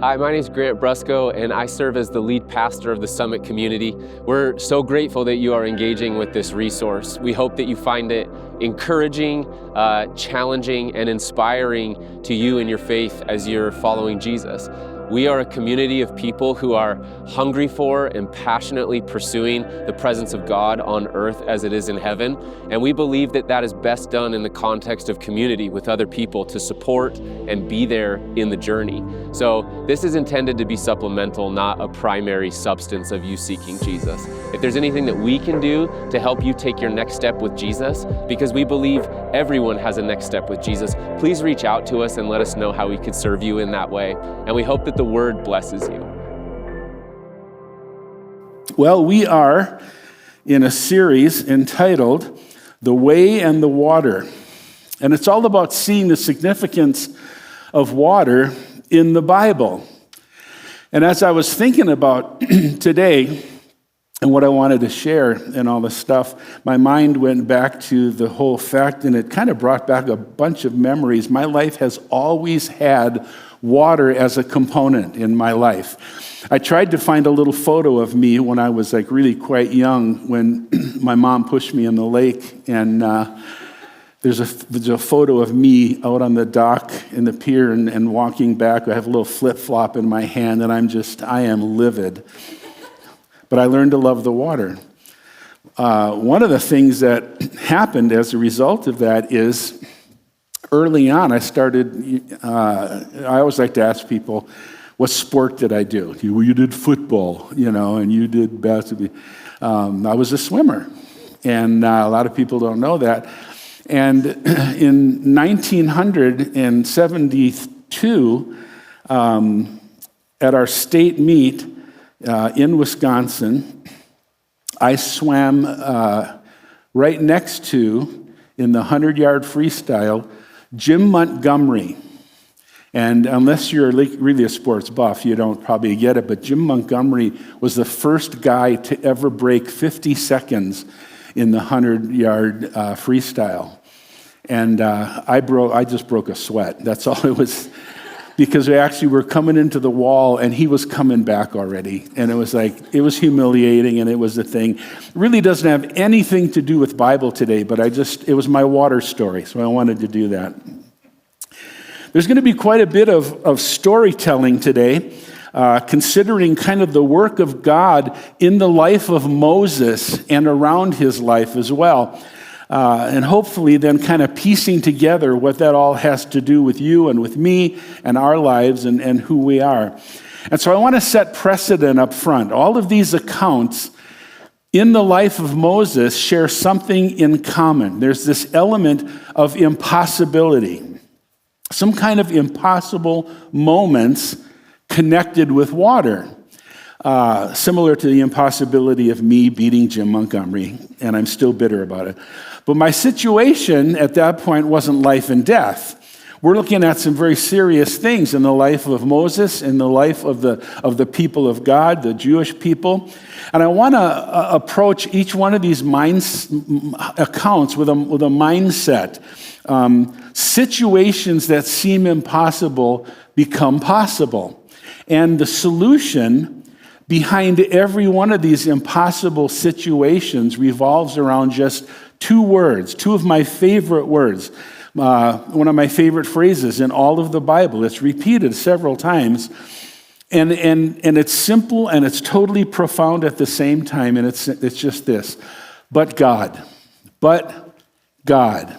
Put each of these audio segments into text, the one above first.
Hi, my name is Grant Brusco, and I serve as the lead pastor of the Summit community. We're so grateful that you are engaging with this resource. We hope that you find it encouraging, challenging, and inspiring to you in your faith as you're following Jesus. We are a community of people who are hungry for and passionately pursuing the presence of God on earth as it is in heaven. And we believe that that is best done in the context of community with other people to support and be there in the journey. So this is intended to be supplemental, not a primary substance of you seeking Jesus. If there's anything that we can do to help you take your next step with Jesus, because we believe everyone has a next step with Jesus, please reach out to us and let us know how we could serve you in that way. And we hope that the word blesses you. Well, we are in a series entitled The Way and the Water. And it's all about seeing the significance of water in the Bible. And as I was thinking about today and what I wanted to share and all this stuff, my mind went back to the whole fact, and it kind of brought back a bunch of memories. My life has always had water as a component in my life. I tried to find a little photo of me when I was like really quite young, when my mom pushed me in the lake, and there's a photo of me out on the dock in the pier and walking back. I have a little flip-flop in my hand, and I am livid. But I learned to love the water. One of the things that happened as a result of that is, early on, I always like to ask people, what sport did I do? Well, you did football, and you did basketball. I was a swimmer, and a lot of people don't know that. And in 1972, at our state meet in Wisconsin, I swam right next to, in the 100-yard freestyle, Jim Montgomery. And unless you're really a sports buff, you don't probably get it, but Jim Montgomery was the first guy to ever break 50 seconds in the 100-yard freestyle. And I just broke a sweat. That's all it was, because we actually were coming into the wall, and he was coming back already. And it was humiliating, and it was a thing. It really doesn't have anything to do with Bible today, but it was my water story, so I wanted to do that. There's going to be quite a bit of storytelling today, considering kind of the work of God in the life of Moses and around his life as well. And hopefully then kind of piecing together what that all has to do with you and with me and our lives and who we are. And so I want to set precedent up front. All of these accounts in the life of Moses share something in common. There's this element of impossibility, some kind of impossible moments connected with water. Similar to the impossibility of me beating Jim Montgomery, and I'm still bitter about it. But my situation at that point wasn't life and death. We're looking at some very serious things in the life of Moses, in the life of the people of God, the Jewish people. And I want to approach each one of these accounts with a mindset. Situations that seem impossible become possible. And the solution behind every one of these impossible situations revolves around just two words, two of my favorite words. One of my favorite phrases in all of the Bible. It's repeated several times. And it's simple and it's totally profound at the same time. And it's just this: but God. But God.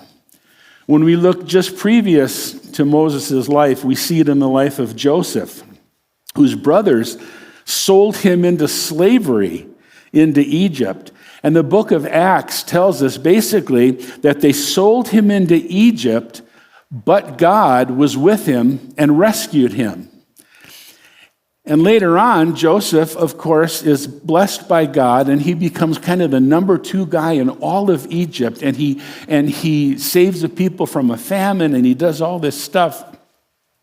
When we look just previous to Moses' life, we see it in the life of Joseph, whose brothers sold him into slavery into Egypt. And the book of Acts tells us basically that they sold him into Egypt, but God was with him and rescued him. And later on, Joseph, of course, is blessed by God, and he becomes kind of the number 2 guy in all of Egypt, and he saves the people from a famine, and he does all this stuff.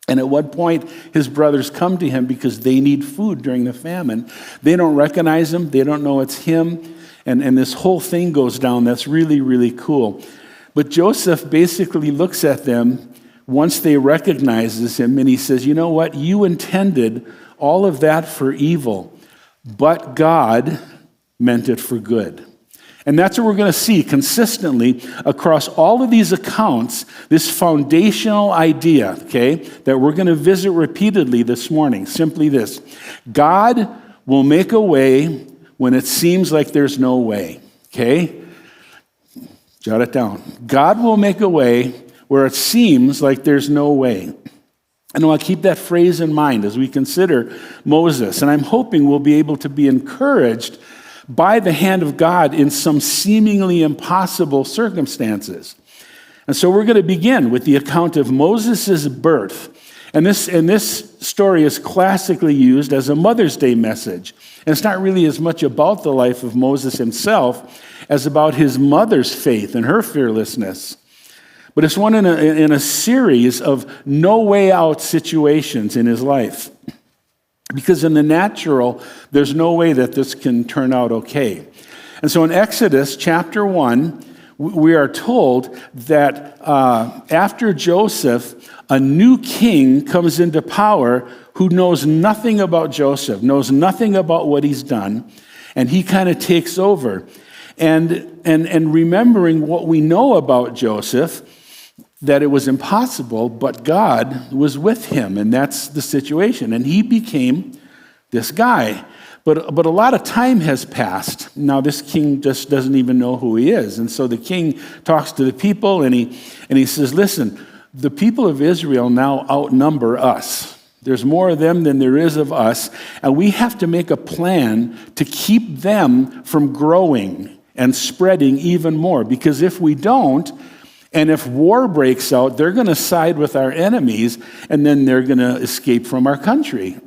And at one point, his brothers come to him because they need food during the famine. They don't recognize him. They don't know it's him. And this whole thing goes down. That's really, really cool. But Joseph basically looks at them once they recognizes him, and he says, you know what? You intended all of that for evil, but God meant it for good. And that's what we're going to see consistently across all of these accounts, this foundational idea, okay, that we're going to visit repeatedly this morning. Simply this: God will make a way when it seems like there's no way, okay? Jot it down. God will make a way where it seems like there's no way. And I'll keep that phrase in mind as we consider Moses. And I'm hoping we'll be able to be encouraged by the hand of God in some seemingly impossible circumstances. And so we're going to begin with the account of Moses' birth. And this story is classically used as a Mother's Day message. And it's not really as much about the life of Moses himself as about his mother's faith and her fearlessness. But it's one in a series of no way out situations in his life. Because in the natural, there's no way that this can turn out okay. And so in Exodus chapter 1, we are told that after Joseph, a new king comes into power who knows nothing about Joseph, knows nothing about what he's done, and he kind of takes over. And remembering what we know about Joseph, that it was impossible, but God was with him, and that's the situation. And he became this guy. But a lot of time has passed. Now this king just doesn't even know who he is. And so the king talks to the people, and he says, listen, the people of Israel now outnumber us. There's more of them than there is of us, and we have to make a plan to keep them from growing and spreading even more. Because if we don't, and if war breaks out, they're going to side with our enemies, and then they're going to escape from our country.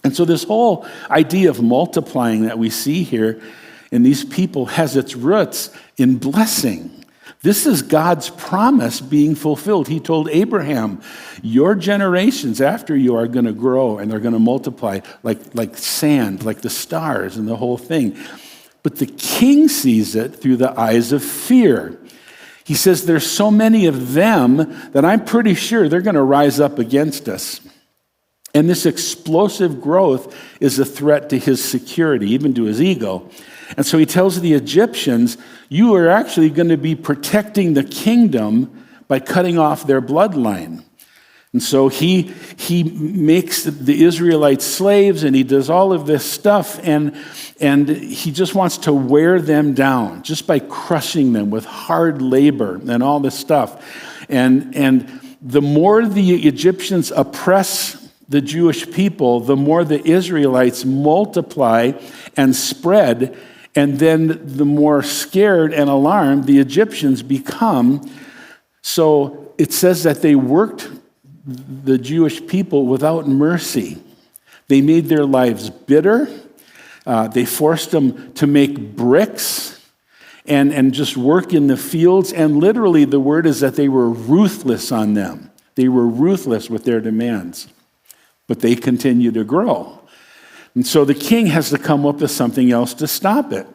And so this whole idea of multiplying that we see here in these people has its roots in blessing. This is God's promise being fulfilled. He told Abraham, your generations after you are going to grow, and they're going to multiply like sand, like the stars, and the whole thing. But the king sees it through the eyes of fear. He says, there's so many of them that I'm pretty sure they're going to rise up against us. And this explosive growth is a threat to his security, even to his ego. And so he tells the Egyptians, you are actually going to be protecting the kingdom by cutting off their bloodline. And so he makes the Israelites slaves, and he does all of this stuff, and he just wants to wear them down just by crushing them with hard labor and all this stuff. And the more the Egyptians oppress the Jewish people, the more the Israelites multiply and spread, and then the more scared and alarmed the Egyptians become. So it says that they worked the Jewish people without mercy. They made their lives bitter. They forced them to make bricks and just work in the fields. And literally the word is that they were ruthless on them. They were ruthless with their demands. But they continue to grow. And so the king has to come up with something else to stop it.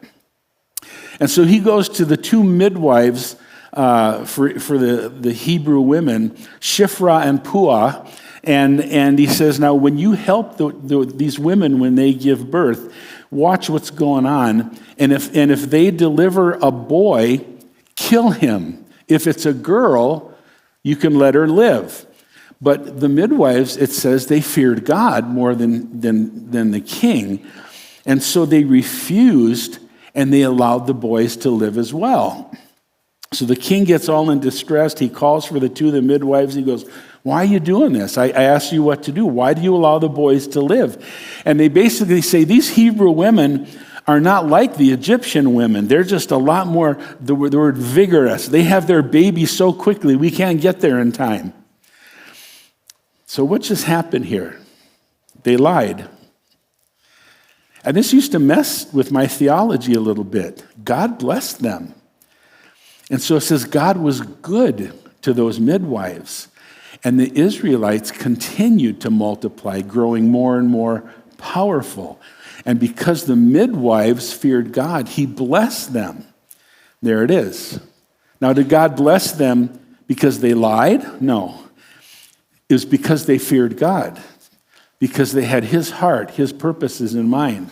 And so he goes to the two midwives for the Hebrew women, Shiphrah and Puah, and he says, now when you help these women when they give birth, watch what's going on, and if they deliver a boy, kill him. If it's a girl, you can let her live. But the midwives, it says, they feared God more than the king, and so they refused, and they allowed the boys to live as well. So the king gets all in distress. He calls for the two of the midwives. He goes, why are you doing this? I asked you what to do. Why do you allow the boys to live? And they basically say these Hebrew women are not like the Egyptian women. They're just a lot more, the word vigorous. They have their babies so quickly, we can't get there in time. So what just happened here? They lied. And this used to mess with my theology a little bit. God blessed them. And so it says God was good to those midwives. And the Israelites continued to multiply, growing more and more powerful. And because the midwives feared God, he blessed them. There it is. Now, did God bless them because they lied? No. is because they feared God, because they had his heart, his purposes in mind.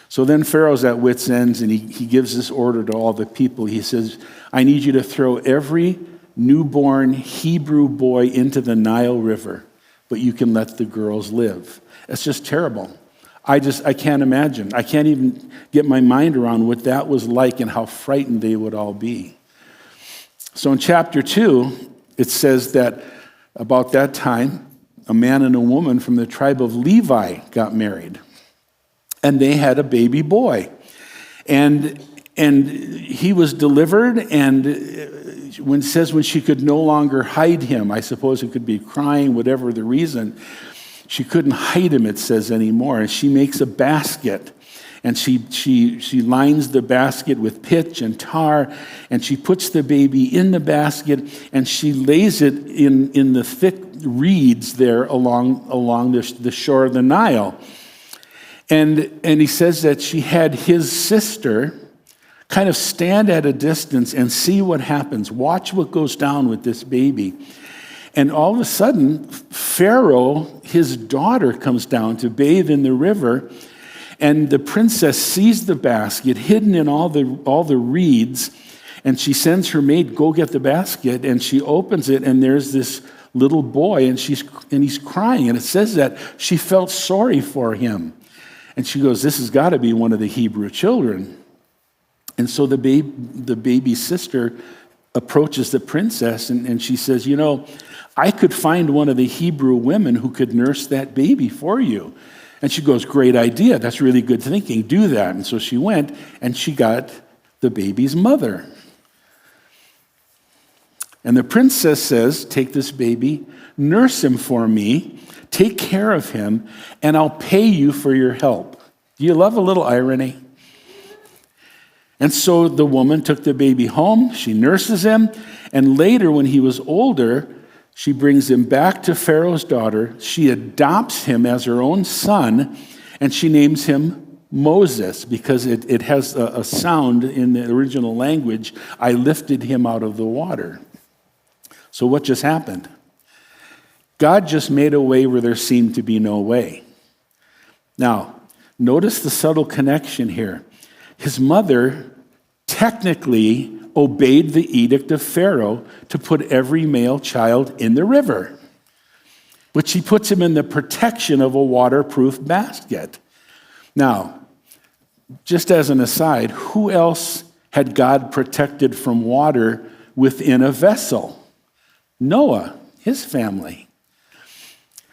So then Pharaoh's at wit's ends, and he gives this order to all the people. He says, I need you to throw every newborn Hebrew boy into the Nile River, but you can let the girls live. It's just terrible. I can't imagine. I can't even get my mind around what that was like and how frightened they would all be. So in chapter 2, it says that about that time, a man and a woman from the tribe of Levi got married. And they had a baby boy. And he was delivered, and when it says when she could no longer hide him, I suppose it could be crying, whatever the reason, she couldn't hide him, it says, anymore. And she makes a basket, and she lines the basket with pitch and tar, and she puts the baby in the basket, and she lays it in the thick reeds there along the shore of the Nile. And he says that she had his sister kind of stand at a distance and see what happens. Watch what goes down with this baby. And all of a sudden, Pharaoh, his daughter, comes down to bathe in the river, and the princess sees the basket hidden in all the reeds, and she sends her maid, go get the basket, and she opens it, and there's this little boy, and he's crying. And it says that she felt sorry for him. And she goes, this has got to be one of the Hebrew children. And so the baby's sister approaches the princess, and she says, I could find one of the Hebrew women who could nurse that baby for you. And she goes, great idea. That's really good thinking. Do that. And so she went, and she got the baby's mother. And the princess says, take this baby, nurse him for me, take care of him, and I'll pay you for your help. Do you love a little irony? And so the woman took the baby home, she nurses him, and later when he was older, she brings him back to Pharaoh's daughter. She adopts him as her own son, and she names him Moses because it has a sound in the original language. I lifted him out of the water. So what just happened? God just made a way where there seemed to be no way. Now, notice the subtle connection here. His mother technically obeyed the edict of Pharaoh to put every male child in the river, but she puts him in the protection of a waterproof basket. Now, just as an aside, who else had God protected from water within a vessel? Noah, his family.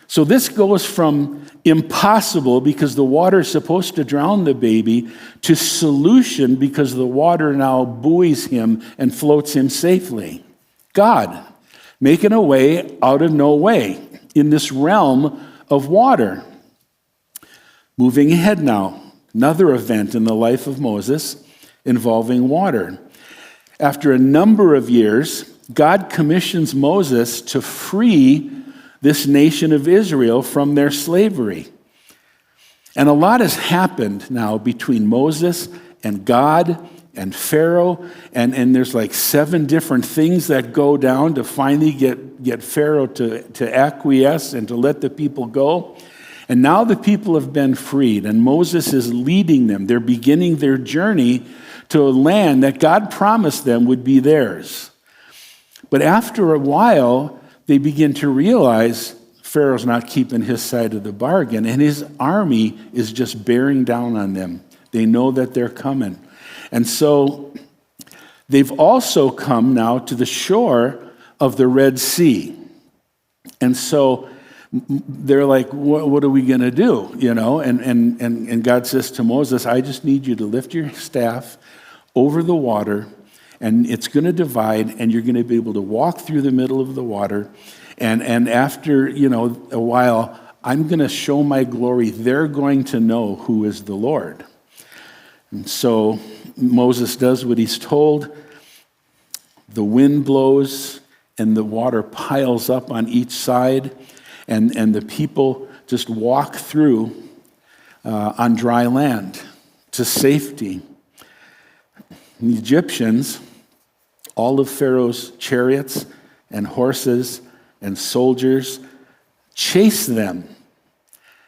So this goes from impossible because the water is supposed to drown the baby to solution because the water now buoys him and floats him safely. God making a way out of no way in this realm of water. Moving ahead now, another event in the life of Moses involving water. After a number of years, God commissions Moses to free this nation of Israel from their slavery. And a lot has happened now between Moses and God and Pharaoh, and there's like 7 different things that go down to finally get Pharaoh to acquiesce and to let the people go. And now the people have been freed, and Moses is leading them. They're beginning their journey to a land that God promised them would be theirs. But after a while, they begin to realize Pharaoh's not keeping his side of the bargain, and his army is just bearing down on them. They know that they're coming. And so they've also come now to the shore of the Red Sea. And so they're like, what are we going to do? And God says to Moses, I just need you to lift your staff over the water, and it's going to divide, and you're going to be able to walk through the middle of the water. And after, a while, I'm going to show my glory. They're going to know who is the Lord. And so Moses does what he's told. The wind blows, and the water piles up on each side, and the people just walk through on dry land to safety. And the Egyptians, all of Pharaoh's chariots and horses and soldiers chase them.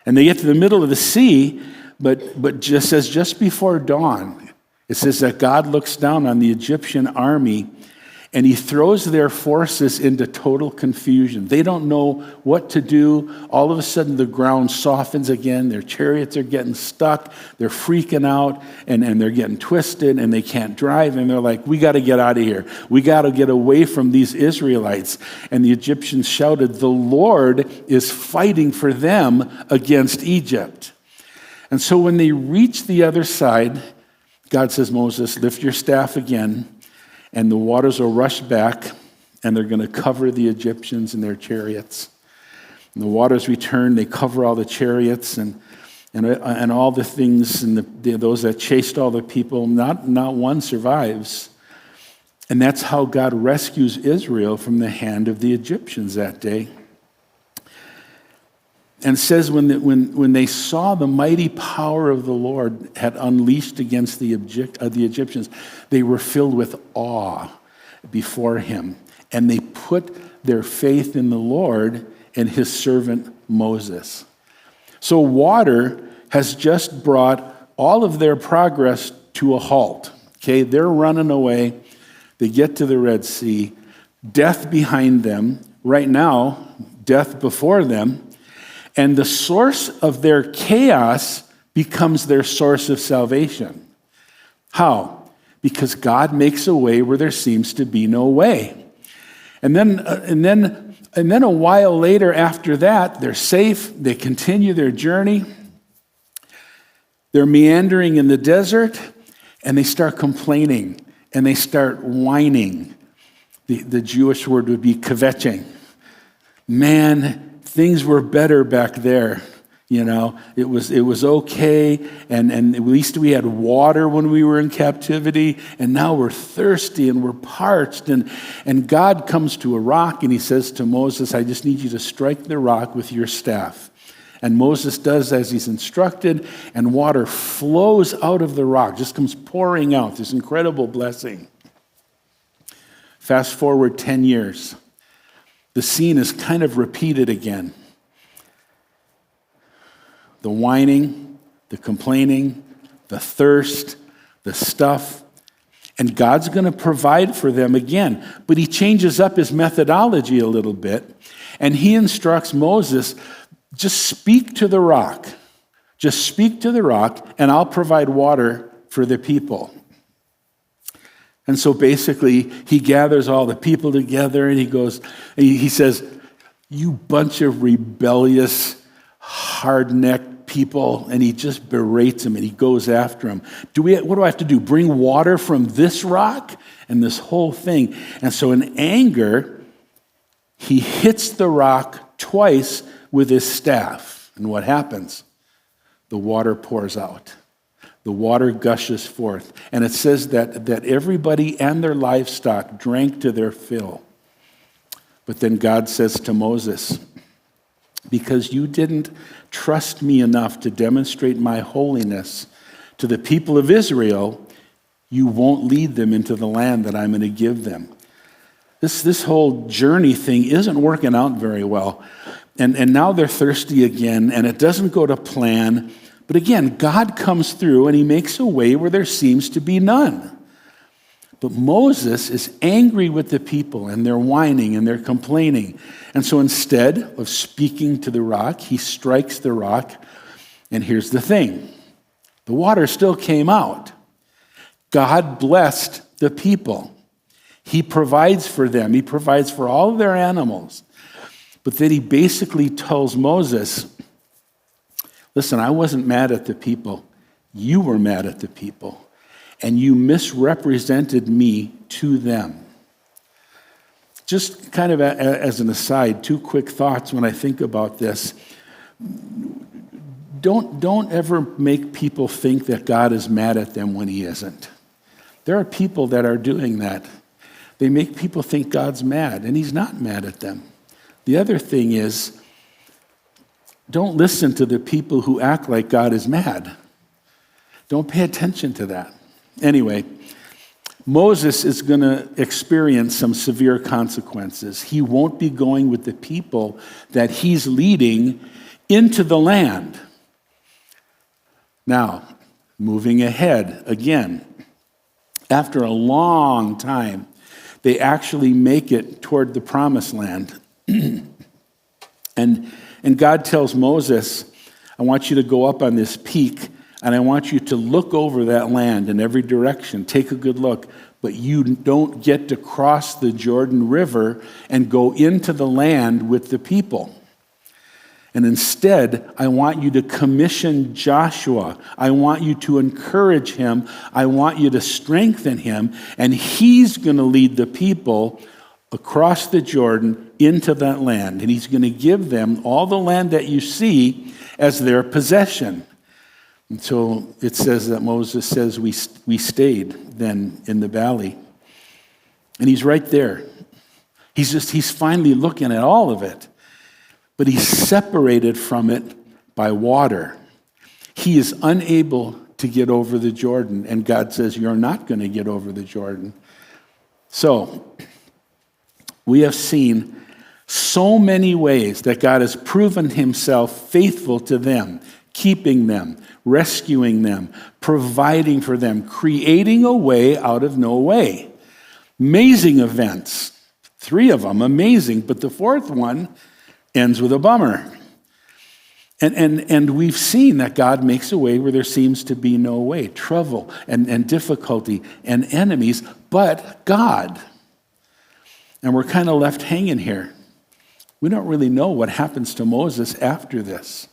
And they get to the middle of the sea, but just before dawn, it says that God looks down on the Egyptian army and he throws their forces into total confusion. They don't know what to do. All of a sudden, the ground softens again. Their chariots are getting stuck. They're freaking out, and they're getting twisted, and they can't drive. And they're like, we got to get out of here. We got to get away from these Israelites. And the Egyptians shouted, the Lord is fighting for them against Egypt. And so when they reach the other side, God says, Moses, lift your staff again, and the waters will rush back, and they're going to cover the Egyptians and their chariots. And the waters return, they cover all the chariots and all the things, and those that chased all the people. Not one survives. And that's how God rescues Israel from the hand of the Egyptians that day. And it says when they saw the mighty power of the Lord had unleashed against the Egyptians, they were filled with awe before him. And they put their faith in the Lord and his servant Moses. So water has just brought all of their progress to a halt. Okay, they're running away. They get to the Red Sea. Death behind them. Right now, death before them. And the source of their chaos becomes their source of salvation. How? Because God makes a way where there seems to be no way. And then a while later after that, they're safe. They continue their journey. They're meandering in the desert, and they start complaining, and they start whining. The Jewish word would be kvetching. Man, things were better back there, you know. It was okay, and at least we had water when we were in captivity, and now we're thirsty and we're parched. And God comes to a rock, and he says to Moses, I just need you to strike the rock with your staff. And Moses does as he's instructed, and water flows out of the rock, just comes pouring out, this incredible blessing. Fast forward 10 years. The scene is kind of repeated again. The whining, the complaining, the thirst, the stuff. And God's going to provide for them again. But he changes up his methodology a little bit. And he instructs Moses, just speak to the rock. Just speak to the rock, and I'll provide water for the people. And so basically, he gathers all the people together, and he says, you bunch of rebellious, hard-necked people, and he just berates them, and he goes after them. What do I have to do? Bring water from this rock? And this whole thing. And so in anger, he hits the rock twice with his staff. And what happens? The water pours out. The water gushes forth. And it says that everybody and their livestock drank to their fill. But then God says to Moses, because you didn't trust me enough to demonstrate my holiness to the people of Israel, you won't lead them into the land that I'm going to give them. This whole journey thing isn't working out very well. And now they're thirsty again, and it doesn't go to plan. But again, God comes through and he makes a way where there seems to be none. But Moses is angry with the people, and they're whining and they're complaining. And so instead of speaking to the rock, he strikes the rock. And here's the thing. The water still came out. God blessed the people. He provides for them. He provides for all of their animals. But then he basically tells Moses, listen, I wasn't mad at the people. You were mad at the people. And you misrepresented me to them. Just kind of as an aside, two quick thoughts when I think about this. Don't ever make people think that God is mad at them when he isn't. There are people that are doing that. They make people think God's mad, and he's not mad at them. The other thing is, don't listen to the people who act like God is mad. Don't pay attention to that. Anyway, Moses is going to experience some severe consequences. He won't be going with the people that he's leading into the land. Now, moving ahead again, after a long time, they actually make it toward the promised land. And God tells Moses, I want you to go up on this peak, and I want you to look over that land in every direction. Take a good look. But you don't get to cross the Jordan River and go into the land with the people. And instead, I want you to commission Joshua. I want you to encourage him. I want you to strengthen him. And he's going to lead the people across the Jordan into that land. And he's going to give them all the land that you see as their possession. And so it says that Moses says we stayed then in the valley. And he's right there. He's finally looking at all of it. But he's separated from it by water. He is unable to get over the Jordan. And God says, you're not going to get over the Jordan. So we have seen so many ways that God has proven himself faithful to them, keeping them, rescuing them, providing for them, creating a way out of no way. Amazing events. 3 of them, amazing. But the 4th one ends with a bummer. And we've seen that God makes a way where there seems to be no way. Trouble and difficulty and enemies, but God. And we're kind of left hanging here. We don't really know what happens to Moses after this.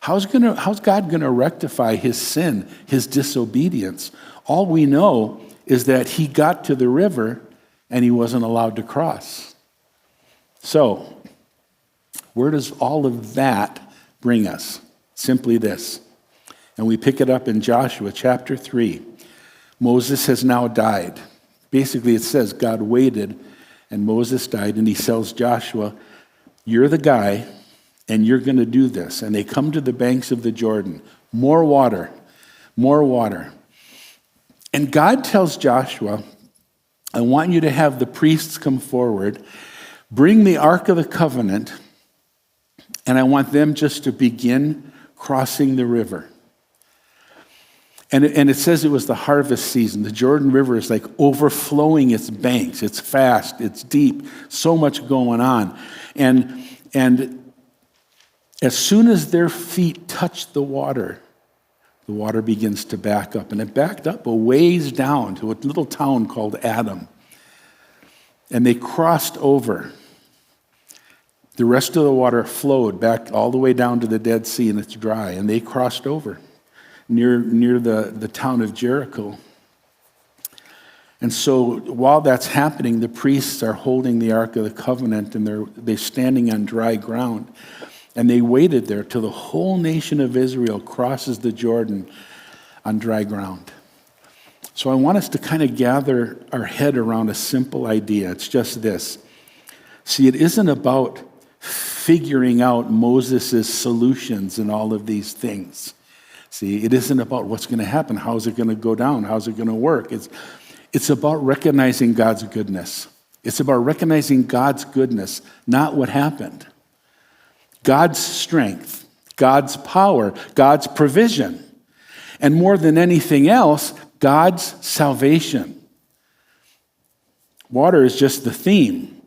How's God going to rectify his sin, his disobedience? All we know is that he got to the river and he wasn't allowed to cross. So, where does all of that bring us? Simply this. And we pick it up in Joshua chapter 3. Moses has now died. Basically, it says God waited and Moses died, and he tells Joshua, you're the guy, and you're going to do this. And they come to the banks of the Jordan. More water, more water. And God tells Joshua, I want you to have the priests come forward, bring the Ark of the Covenant, and I want them just to begin crossing the river. And it says it was the harvest season. The Jordan River is like overflowing its banks. It's fast, it's deep, so much going on. And as soon as their feet touch the water begins to back up. And it backed up a ways down to a little town called Adam. And they crossed over. The rest of the water flowed back all the way down to the Dead Sea, and it's dry. And they crossed over near the town of Jericho. And so while that's happening, the priests are holding the Ark of the Covenant, and they're standing on dry ground. And they waited there till the whole nation of Israel crosses the Jordan on dry ground. So I want us to kind of gather our head around a simple idea. It's just this. See, it isn't about figuring out Moses' solutions and all of these things. See, it isn't about what's going to happen. How's it going to go down? How's it going to work? It's about recognizing God's goodness. It's about recognizing God's goodness, not what happened. God's strength, God's power, God's provision, and more than anything else, God's salvation. Water is just the theme,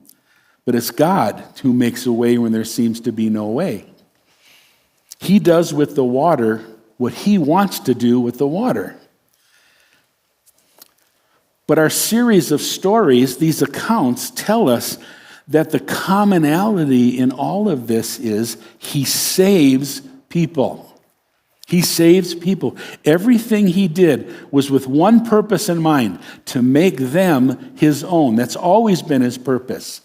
but it's God who makes a way when there seems to be no way. He does with the water what he wants to do with the water. But our series of stories, these accounts, tell us that the commonality in all of this is he saves people. He saves people. Everything he did was with one purpose in mind, to make them his own. That's always been his purpose.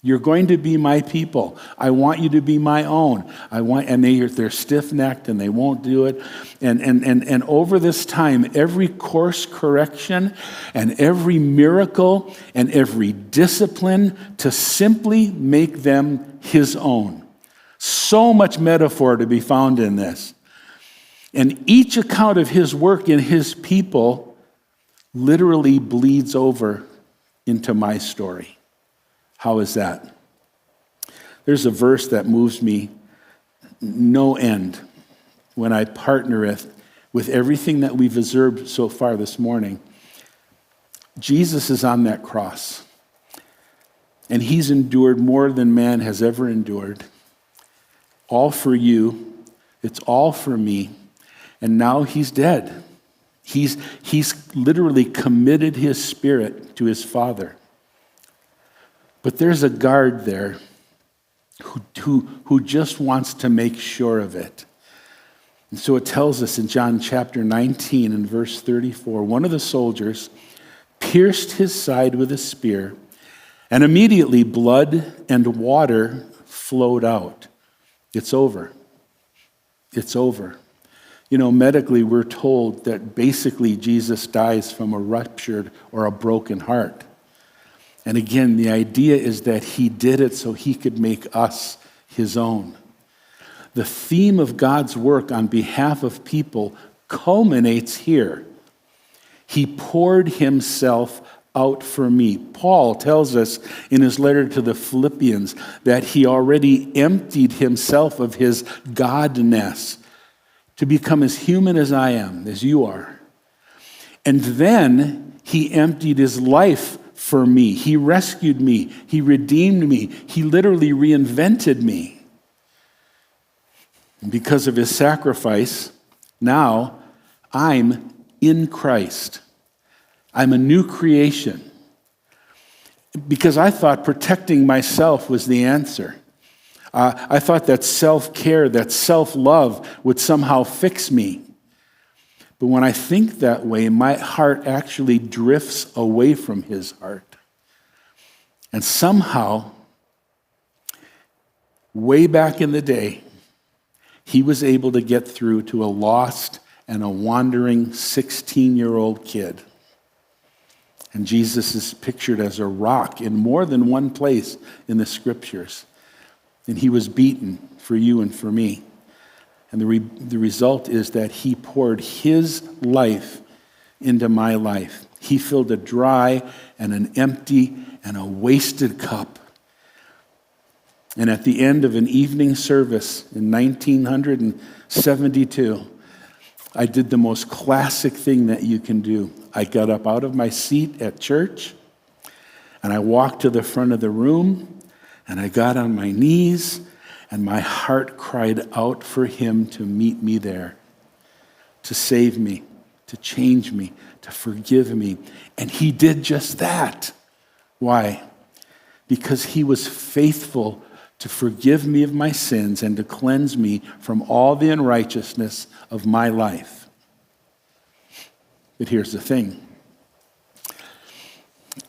You're going to be my people. I want you to be my own. And they're stiff-necked and they won't do it. And over this time, every course correction and every miracle and every discipline to simply make them his own. So much metaphor to be found in this. And each account of his work in his people literally bleeds over into my story. How is that? There's a verse that moves me no end when I partner it with everything that we've observed so far this morning. Jesus is on that cross, and he's endured more than man has ever endured. All for you. It's all for me. And now he's dead. He's literally committed his spirit to his Father. But there's a guard there who just wants to make sure of it. And so it tells us in John chapter 19 and verse 34, one of the soldiers pierced his side with a spear, and immediately blood and water flowed out. It's over. It's over. You know, medically, we're told that basically Jesus dies from a ruptured or a broken heart. And again, the idea is that he did it so he could make us his own. The theme of God's work on behalf of people culminates here. He poured himself out for me. Paul tells us in his letter to the Philippians that he already emptied himself of his godness to become as human as I am, as you are. And then he emptied his life for me. He rescued me. He redeemed me. He literally reinvented me. And because of his sacrifice, now I'm in Christ. I'm a new creation. Because I thought protecting myself was the answer. I thought that self-care, that self-love would somehow fix me. But when I think that way, my heart actually drifts away from his heart. And somehow, way back in the day, he was able to get through to a lost and a wandering 16-year-old kid. And Jesus is pictured as a rock in more than one place in the scriptures. And he was beaten for you and for me. And the result is that he poured his life into my life. He filled a dry and an empty and a wasted cup. And at the end of an evening service in 1972, I did the most classic thing that you can do. I got up out of my seat at church, and I walked to the front of the room, and I got on my knees, and my heart cried out for him to meet me there, to save me, to change me, to forgive me. And he did just that. Why? Because he was faithful to forgive me of my sins and to cleanse me from all the unrighteousness of my life. But here's the thing.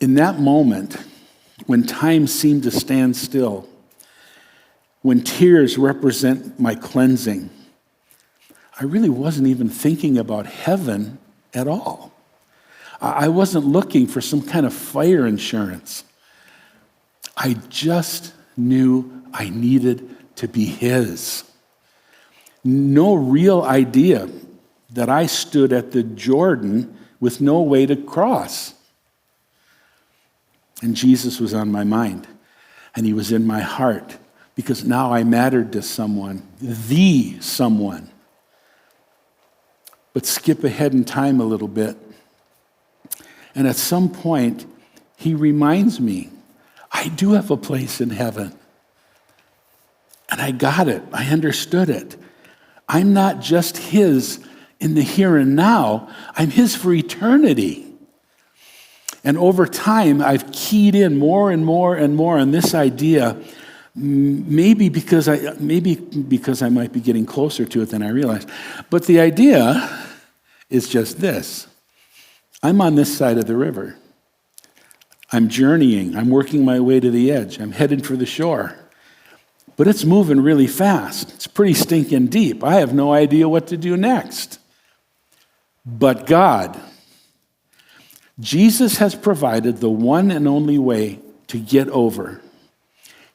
In that moment, when time seemed to stand still, when tears represent my cleansing, I really wasn't even thinking about heaven at all. I wasn't looking for some kind of fire insurance. I just knew I needed to be his. No real idea that I stood at the Jordan with no way to cross. And Jesus was on my mind, and he was in my heart, because now I mattered to someone, the someone. But skip ahead in time a little bit. And at some point, he reminds me, I do have a place in heaven. And I got it. I understood it. I'm not just his in the here and now. I'm his for eternity. And over time, I've keyed in more and more and more on this idea, maybe because I might be getting closer to it than I realize. But the idea is just this. I'm on this side of the river. I'm journeying. I'm working my way to the edge. I'm headed for the shore. But it's moving really fast. It's pretty stinking deep. I have no idea what to do next. But God, Jesus has provided the one and only way to get over.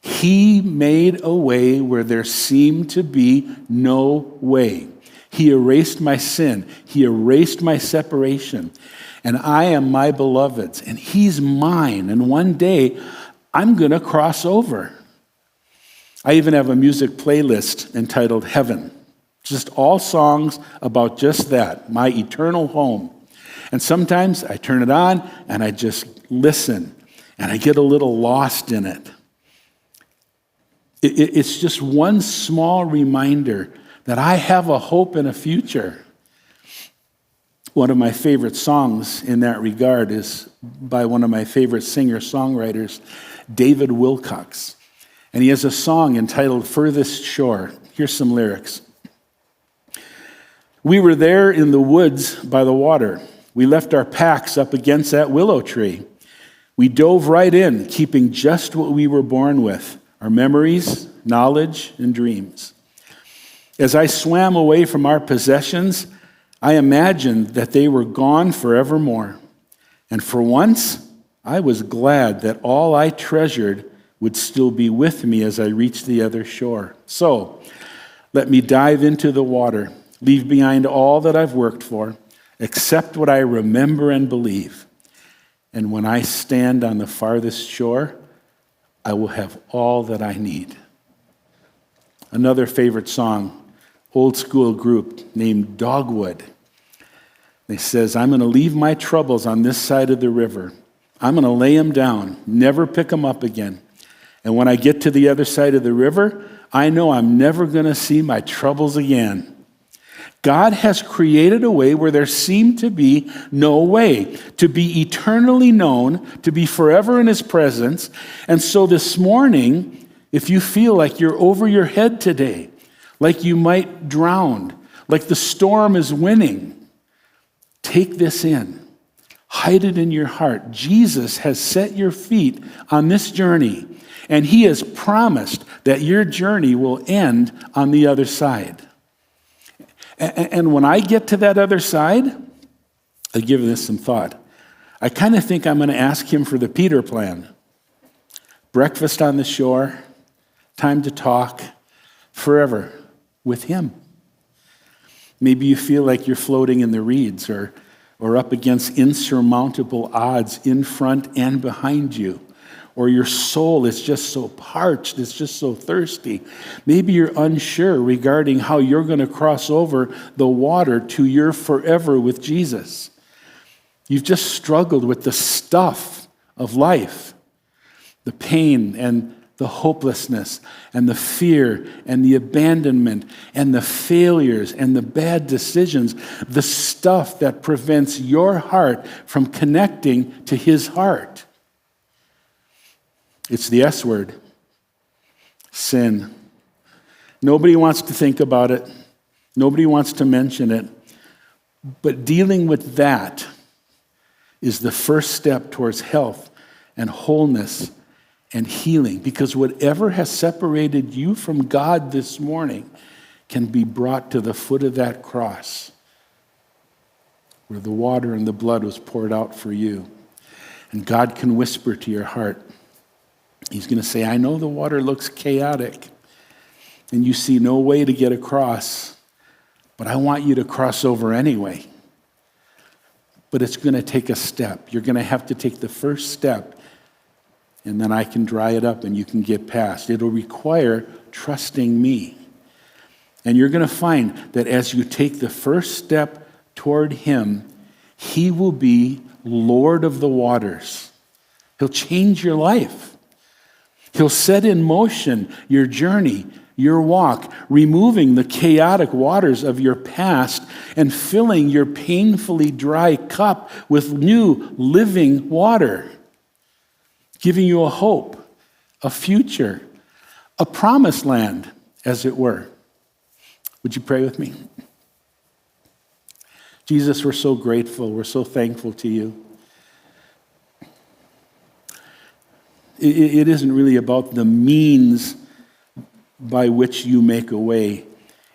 He made a way where there seemed to be no way. He He erased my sin. He erased my separation. And I am my beloved's, and he's mine. And one day, I'm going to cross over. I even have a music playlist entitled Heaven. Just all songs about just that, my eternal home. And sometimes I turn it on and I just listen and I get a little lost in it. It's just one small reminder that I have a hope and a future. One of my favorite songs in that regard is by one of my favorite singer-songwriters, David Wilcox. And he has a song entitled Furthest Shore. Here's some lyrics. We were there in the woods by the water. We left our packs up against that willow tree. We dove right in, keeping just what we were born with, our memories, knowledge, and dreams. As I swam away from our possessions, I imagined that they were gone forevermore. And for once, I was glad that all I treasured would still be with me as I reached the other shore. So, let me dive into the water, leave behind all that I've worked for, accept what I remember and believe. And when I stand on the farthest shore, I will have all that I need. Another favorite song, old school group named Dogwood. It says, I'm going to leave my troubles on this side of the river. I'm going to lay them down, never pick them up again. And when I get to the other side of the river, I know I'm never going to see my troubles again. God has created a way where there seemed to be no way, to be eternally known, to be forever in his presence. And so this morning, if you feel like you're over your head today, like you might drown, like the storm is winning, take this in. Hide it in your heart. Jesus has set your feet on this journey, and he has promised that your journey will end on the other side. And when I get to that other side, I'll give this some thought. I kind of think I'm going to ask him for the Peter plan. Breakfast on the shore, time to talk, forever with him. Maybe you feel like you're floating in the reeds or up against insurmountable odds in front and behind you. Or your soul is just so parched, it's just so thirsty. Maybe you're unsure regarding how you're going to cross over the water to your forever with Jesus. You've just struggled with the stuff of life, the pain and the hopelessness and the fear and the abandonment and the failures and the bad decisions, the stuff that prevents your heart from connecting to his heart. It's the S word, sin. Nobody wants to think about it. Nobody wants to mention it. But dealing with that is the first step towards health and wholeness and healing. Because whatever has separated you from God this morning can be brought to the foot of that cross where the water and the blood was poured out for you. And God can whisper to your heart. He's going to say, I know the water looks chaotic and you see no way to get across, but I want you to cross over anyway. But it's going to take a step. You're going to have to take the first step, and then I can dry it up and you can get past. It'll require trusting me. And you're going to find that as you take the first step toward him, he will be Lord of the waters. He'll change your life. He'll set in motion your journey, your walk, removing the chaotic waters of your past and filling your painfully dry cup with new living water, giving you a hope, a future, a promised land, as it were. Would you pray with me? Jesus, we're so grateful. We're so thankful to you. It isn't really about the means by which you make a way.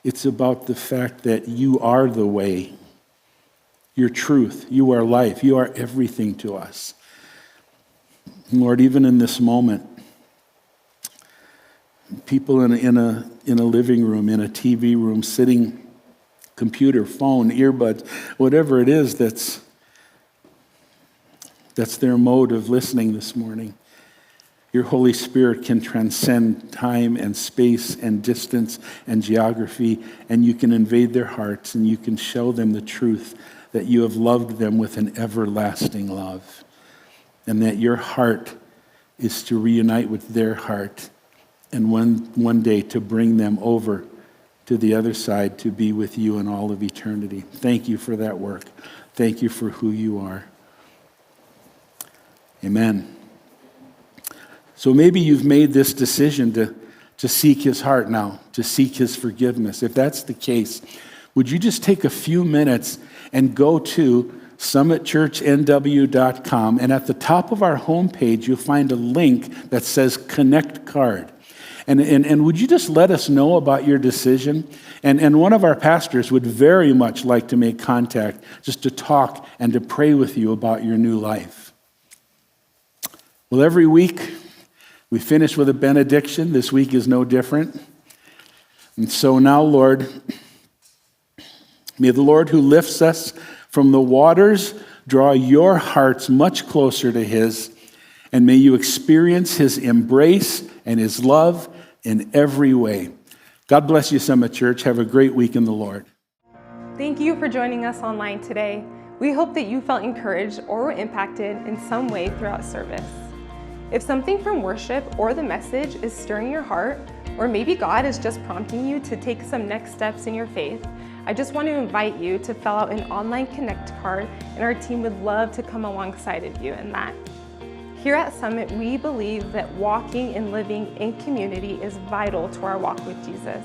It's about the fact that you are the way. You're truth. You are life. You are everything to us. Lord, even in this moment, people in a living room, in a TV room, sitting computer, phone, earbuds, whatever it is that's their mode of listening this morning. Your Holy Spirit can transcend time and space and distance and geography, and you can invade their hearts and you can show them the truth that you have loved them with an everlasting love, and that your heart is to reunite with their heart, and one day to bring them over to the other side to be with you in all of eternity. Thank you for that work. Thank you for who you are. Amen. So maybe you've made this decision to seek his heart now, to seek his forgiveness. If that's the case, would you just take a few minutes and go to summitchurchnw.com, and at the top of our homepage, you'll find a link that says Connect Card. And would you just let us know about your decision? And one of our pastors would very much like to make contact, just to talk and to pray with you about your new life. Well, every week, we finish with a benediction. This week is no different. And so now, Lord, may the Lord who lifts us from the waters draw your hearts much closer to his, and may you experience his embrace and his love in every way. God bless you, Summit Church. Have a great week in the Lord. Thank you for joining us online today. We hope that you felt encouraged or were impacted in some way throughout service. If something from worship or the message is stirring your heart, or maybe God is just prompting you to take some next steps in your faith, I just want to invite you to fill out an online Connect card, and our team would love to come alongside of you in that. Here at Summit, we believe that walking and living in community is vital to our walk with Jesus.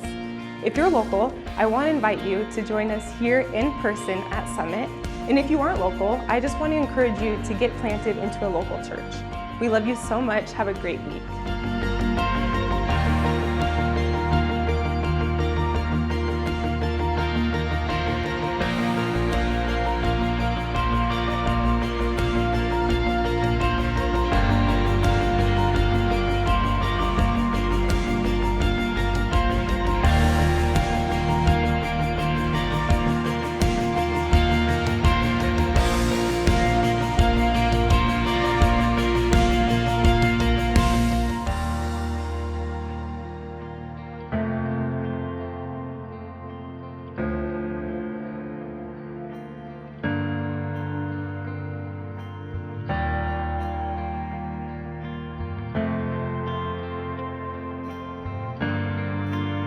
If you're local, I want to invite you to join us here in person at Summit. And if you aren't local, I just want to encourage you to get planted into a local church. We love you so much. Have a great week.